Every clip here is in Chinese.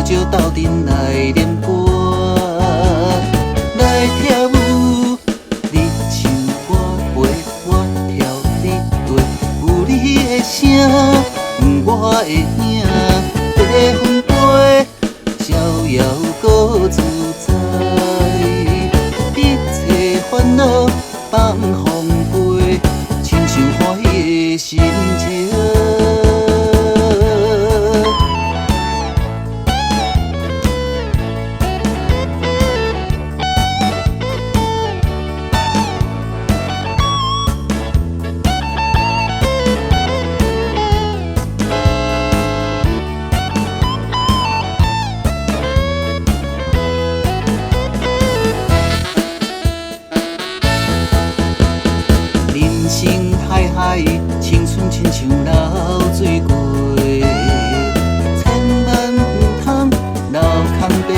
招斗阵来练歌，来跳舞。你唱我陪，我跳你对，有你的声，我的影，白云飞，逍遥搁自在，一切烦恼放风飞，亲像欢喜的心情。人生海海，青春亲像流水过，千万唔通流空白，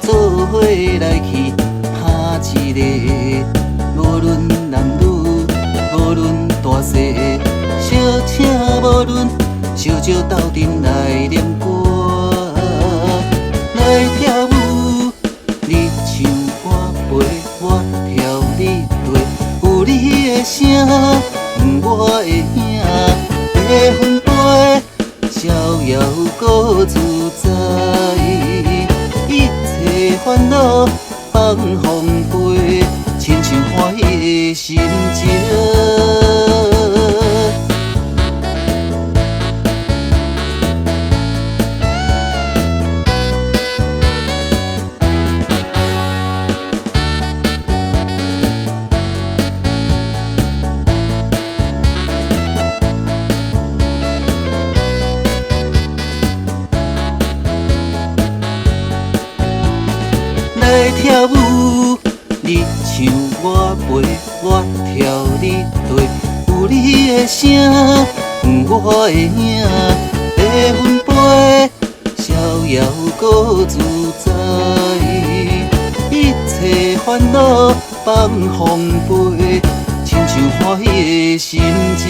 做伙来去打一个，无论男女，无论大小，小请无论，烧招斗阵来练歌，来跳舞，你唱我陪，我跳你对。有你的声，我的影，白云飞，逍遥搁自在，一切烦恼放风飞，亲像欢喜的心情。来跳舞，你唱我陪，我跳你对，有你的声，我的影，白云飞，逍遥搁自在，一切烦恼放风飞，亲像欢喜的心情。